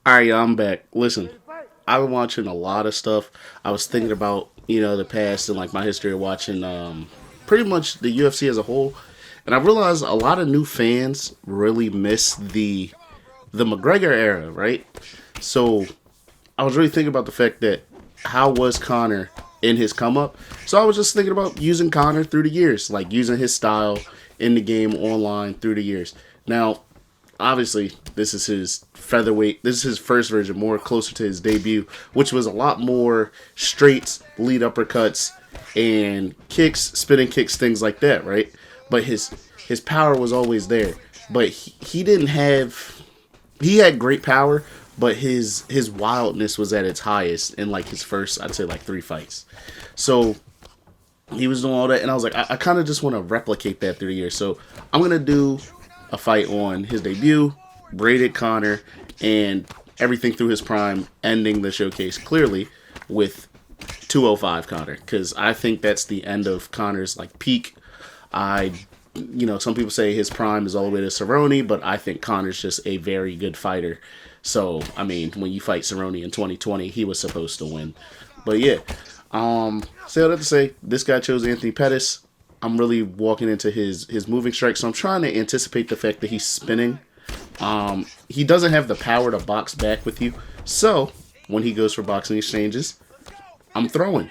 All right, I'm back. Listen, I've been watching a lot of stuff. I was thinking about the past and like my history of watching pretty much the UFC as a whole, and I realized a lot of new fans really miss the McGregor era, right? So I was really thinking about the fact that how was Conor in his come up? So I was just thinking about using Conor through the years, like using his style in the game online through the years. Now, obviously, this is his featherweight. This is his first version, more closer to his debut, which was a lot more straights, lead uppercuts, and kicks, spinning kicks, things like that, right? But his power was always there. But he didn't have he had great power, but his wildness was at its highest in like his first, I'd say like three fights. So he was doing all that, and I was like, I kind of just want to replicate that through the years. So I'm gonna do a fight on his debut, braided Connor, and everything through his prime, ending the showcase clearly with 205 Connor, because I think that's the end of Connor's like peak. I some people say his prime is all the way to Cerrone, but I think Connor's just a very good fighter. So, I mean, when you fight Cerrone in 2020, he was supposed to win. But yeah, say all that to say, this guy chose Anthony Pettis. I'm really walking into his moving strike, so I'm trying to anticipate the fact that he's spinning. He doesn't have the power to box back with you, so when he goes for boxing exchanges, I'm throwing.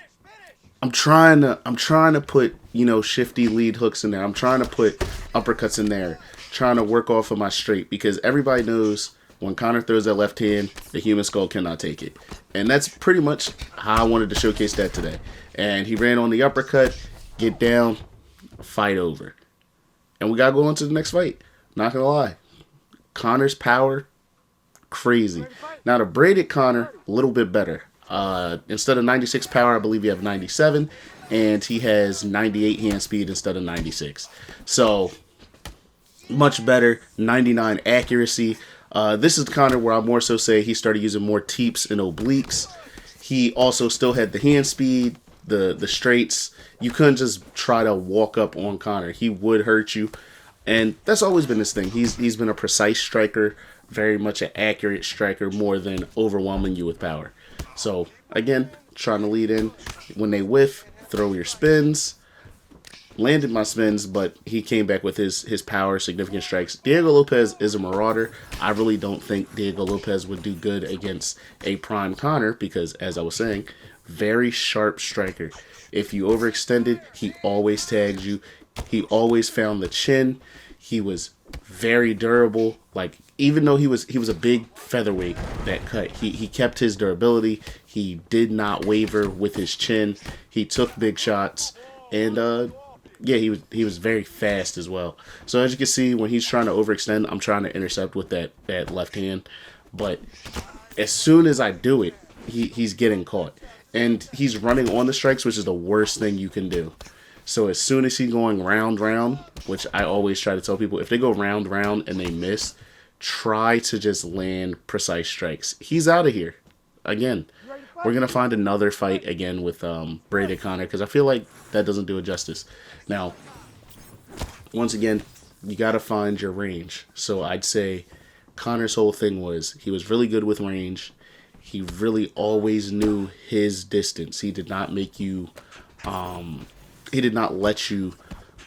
I'm trying to put shifty lead hooks in there. I'm trying to put uppercuts in there. Trying to work off of my straight because everybody knows when Connor throws that left hand, the human skull cannot take it, and that's pretty much how I wanted to showcase that today. And he ran on the uppercut, get down, fight over, and we gotta go on to the next fight. Not gonna lie, Connor's power crazy. Now the braided Connor, a little bit better. Instead of 96 power, I believe you have 97, and he has 98 hand speed instead of 96. So much better. 99 accuracy. This is kind of where I more so say he started using more teeps and obliques. He also still had the hand speed, the straights. You couldn't just try to walk up on Connor. He would hurt you. And that's always been his thing. He's been a precise striker, very much an accurate striker, more than overwhelming you with power. So again, trying to lead in. When they whiff, throw your spins. Landed my spins, but he came back with his power, significant strikes. Diego Lopez is a marauder. I really don't think Diego Lopez would do good against a prime Connor because, as I was saying, very sharp striker. If you overextended, he always tags you. He always found the chin. He was very durable. Like even though he was a big featherweight that cut, he kept his durability. He did not waver with his chin. He took big shots and yeah, he was very fast as well. So as you can see, when he's trying to overextend, I'm trying to intercept with that left hand. But as soon as I do it, he's getting caught. And he's running on the strikes, which is the worst thing you can do. So as soon as he's going round, which I always try to tell people, if they go round and they miss, try to just land precise strikes. He's out of here. Again, we're going to find another fight again with Brady Connor because I feel like that doesn't do it justice. Now, once again, you got to find your range. So I'd say Connor's whole thing was he was really good with range. He really always knew his distance. He did not make you, he did not let you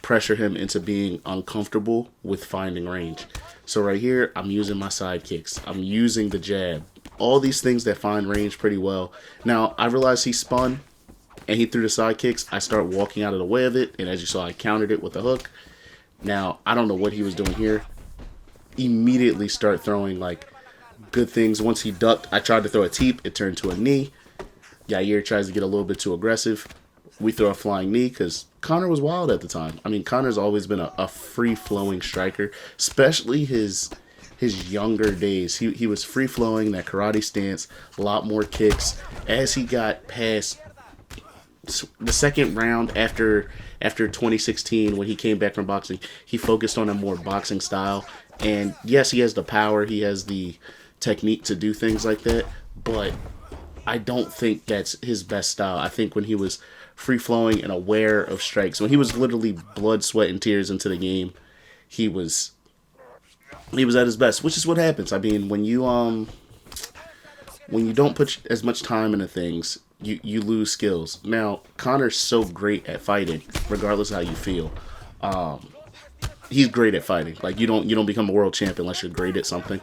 pressure him into being uncomfortable with finding range. So right here, I'm using my side kicks. I'm using the jab. All these things that find range pretty well. Now, I realized he spun and he threw the side kicks. I start walking out of the way of it, and as you saw, I countered it with a hook. Now, I don't know what he was doing here. Immediately start throwing like good things. Once he ducked, I tried to throw a teep. It turned to a knee. Yair tries to get a little bit too aggressive. We throw a flying knee because Conor was wild at the time. I mean, Conor's always been a free-flowing striker, especially his younger days. He was free-flowing, that karate stance, a lot more kicks. As he got past the second round after 2016 when he came back from boxing, he focused on a more boxing style. And yes, he has the power, he has the technique to do things like that, but I don't think that's his best style. I think when he was free-flowing and aware of strikes, when he was literally blood, sweat, and tears into the game, he was at his best, which is what happens. I mean, when you when you don't put as much time into things, you lose skills. Now, Conor's so great at fighting, regardless of how you feel. He's great at fighting. Like you don't become a world champion unless you're great at something.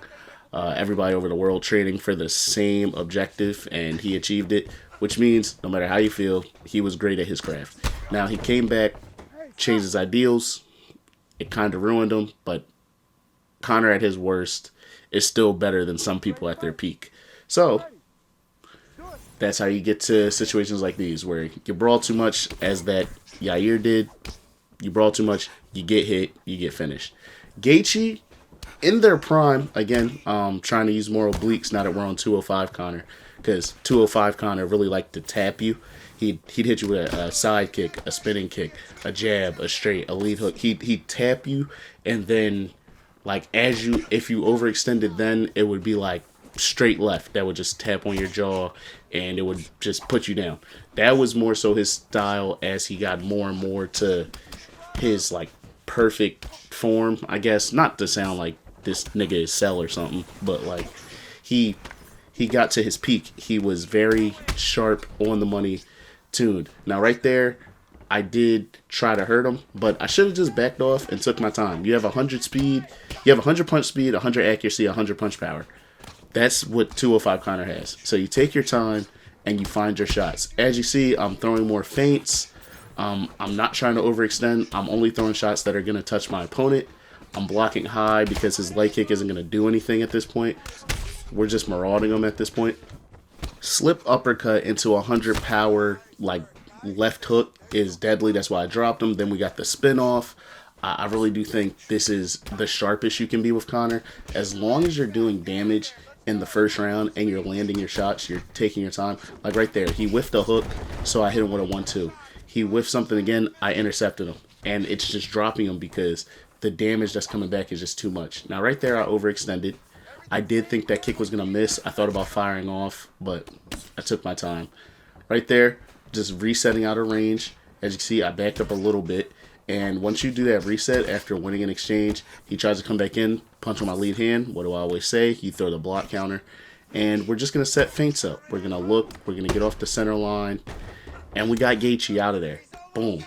Everybody over the world training for the same objective, and he achieved it. Which means no matter how you feel, he was great at his craft. Now he came back, changed his ideals. It kind of ruined him, but Conor at his worst is still better than some people at their peak. So that's how you get to situations like these where you brawl too much, as that Yair did. You brawl too much, you get hit, you get finished. Gaethje, in their prime, again, trying to use more obliques now that we're on 205 Conor, because 205 Conor really liked to tap you. He'd hit you with a side kick, a spinning kick, a jab, a straight, a lead hook. He'd tap you, and then, like, if you overextended, then it would be like straight left that would just tap on your jaw, and it would just put you down. That was more so his style as he got more and more to his, like, perfect form, I guess. Not to sound like this nigga is Cell or something, but, like, he got to his peak. He was very sharp, on the money, tuned. Now, right there, I did try to hurt him, but I should have just backed off and took my time. You have 100 speed, you have 100 punch speed, 100 accuracy, 100 punch power. That's what 205 Conor has. So you take your time and you find your shots. As you see, I'm throwing more feints. I'm not trying to overextend. I'm only throwing shots that are going to touch my opponent. I'm blocking high because his leg kick isn't going to do anything at this point. We're just marauding him at this point. Slip uppercut into 100 power, like, left hook is deadly. That's why I dropped him. Then we got the spin off. I really do think this is the sharpest you can be with Conor. As long as you're doing damage in the first round and you're landing your shots, you're taking your time. Like right there, he whiffed a hook, so I hit him with a 1-2. He whiffed something again, I intercepted him. And it's just dropping him because the damage that's coming back is just too much. Now right there, I overextended. I did think that kick was going to miss. I thought about firing off, but I took my time. Right there, just resetting out of range. As you can see, I backed up a little bit. And once you do that reset after winning an exchange, he tries to come back in, punch on my lead hand. What do I always say? You throw the block counter. And we're just going to set feints up. We're going to look. We're going to get off the center line. And we got Gaethje out of there. Boom.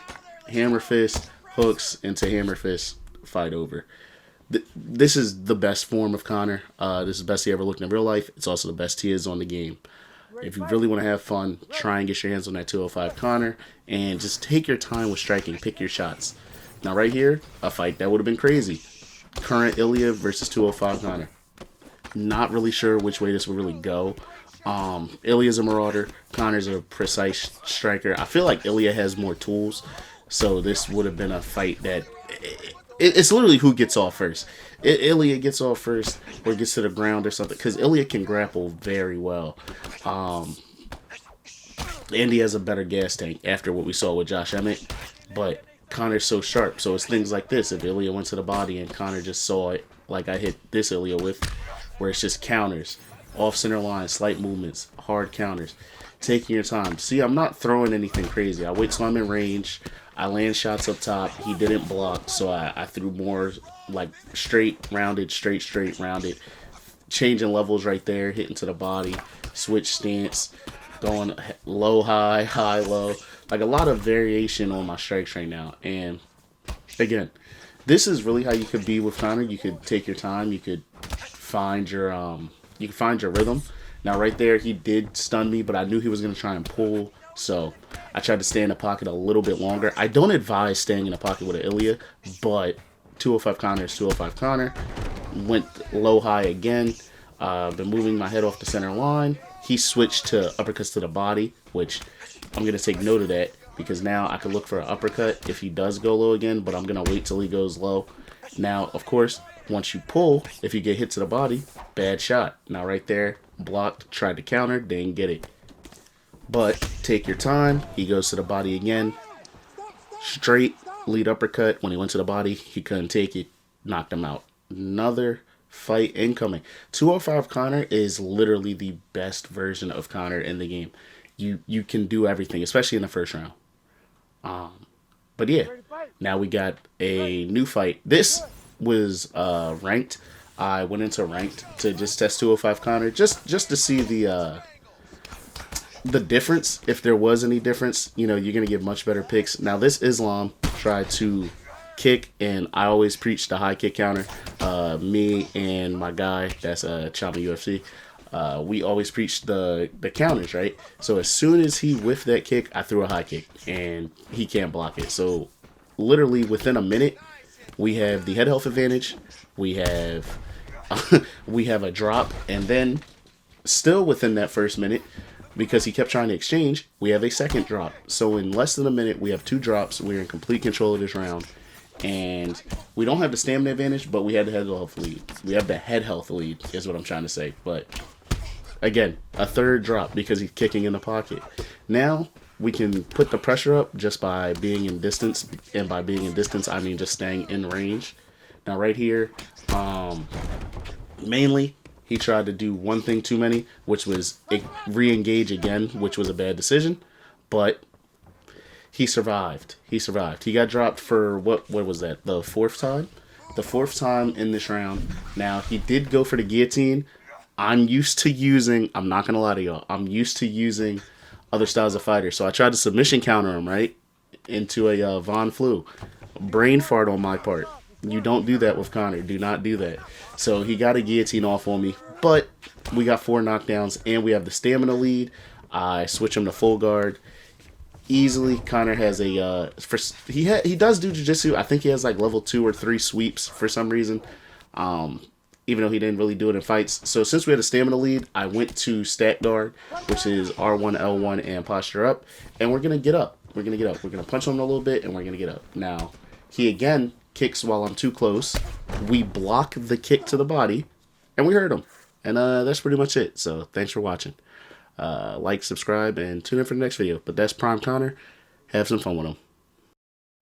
Hammer fist, hooks into hammer fist, fight over. This is the best form of Conor. This is the best he ever looked in real life. It's also the best he is on the game. If you really want to have fun, try and get your hands on that 205 Conor, and just take your time with striking. Pick your shots. Now right here, a fight that would have been crazy. Current Ilya versus 205 Conor. Not really sure which way this would really go. Ilya's a marauder. Conor's a precise striker. I feel like Ilya has more tools, so this would have been a fight that... It's literally who gets off first. Ilya gets off first or gets to the ground or something. Because Ilya can grapple very well. And he has a better gas tank after what we saw with Josh Emmett. But Conor's so sharp. So it's things like this. If Ilya went to the body and Conor just saw it, like I hit this Ilya with, where it's just counters. Off center line, slight movements, hard counters. Taking your time. See, I'm not throwing anything crazy. I wait till I'm in range. I land shots up top. He didn't block, so I threw more like straight, rounded, straight, rounded. Changing levels right there, hitting to the body, switch stance, going low, high, low. Like a lot of variation on my strikes right now. And again, this is really how you could be with Conor. You could take your time. You could find your rhythm. Now right there, he did stun me, but I knew he was going to try and pull. So I tried to stay in the pocket a little bit longer. I don't advise staying in the pocket with an Ilya, but 205 Conor is 205 Conor. Went low high again. Been moving my head off the center line. He switched to uppercuts to the body, which I'm going to take note of that because now I can look for an uppercut if he does go low again, but I'm going to wait till he goes low. Now, of course, once you pull, if you get hit to the body, bad shot. Now right there, blocked, tried to counter, didn't get it. But take your time. He goes to the body again. Straight lead uppercut. When he went to the body, he couldn't take it. Knocked him out. Another fight incoming. 205 Conor is literally the best version of Conor in the game. You can do everything, especially in the first round. But yeah, now we got a new fight. This was ranked. I went into ranked to just test 205 Conor, just to see the difference, if there was any difference. You know, you're gonna get much better picks. Now this Islam tried to kick, and I always preach the high kick counter. Me and my guy, that's Chama UFC, we always preach the counters, right? So as soon as he whiffed that kick, I threw a high kick, and he can't block it. So literally within a minute, we have the head health advantage. We have we have a drop, and then still within that first minute, because he kept trying to exchange, we have a second drop. So in less than a minute, we have 2 drops. We're in complete control of this round. And we don't have the stamina advantage, but we had the head health lead. We have the head health lead, is what I'm trying to say. But again, a third drop because he's kicking in the pocket. Now we can put the pressure up just by being in distance. And by being in distance, I mean just staying in range. Now right here, mainly, he tried to do one thing too many, which was re-engage again, which was a bad decision. But he survived. He survived. He got dropped for, what was that, the 4th time? The 4th time in this round. Now, he did go for the guillotine. I'm used to using, I'm not going to lie to y'all, I'm used to using other styles of fighters. So I tried to submission counter him, right, into a Von Flu. Brain fart on my part. You don't do that with Conor. Do not do that. So he got a guillotine off on me, but we got 4 knockdowns, and we have the stamina lead. I switch him to full guard easily. Conor has a he does do jiu-jitsu. I think he has like level 2 or 3 sweeps for some reason, even though he didn't really do it in fights. So since we had a stamina lead, I went to stat guard, which is R1, L1, and posture up, and we're gonna get up. We're gonna punch him a little bit, and we're gonna get up. Now he again kicks while I'm too close. We block the kick to the body, and we hurt him. And that's pretty much it. So thanks for watching. Like, subscribe, and tune in for the next video. But that's Prime Conor. Have some fun with him.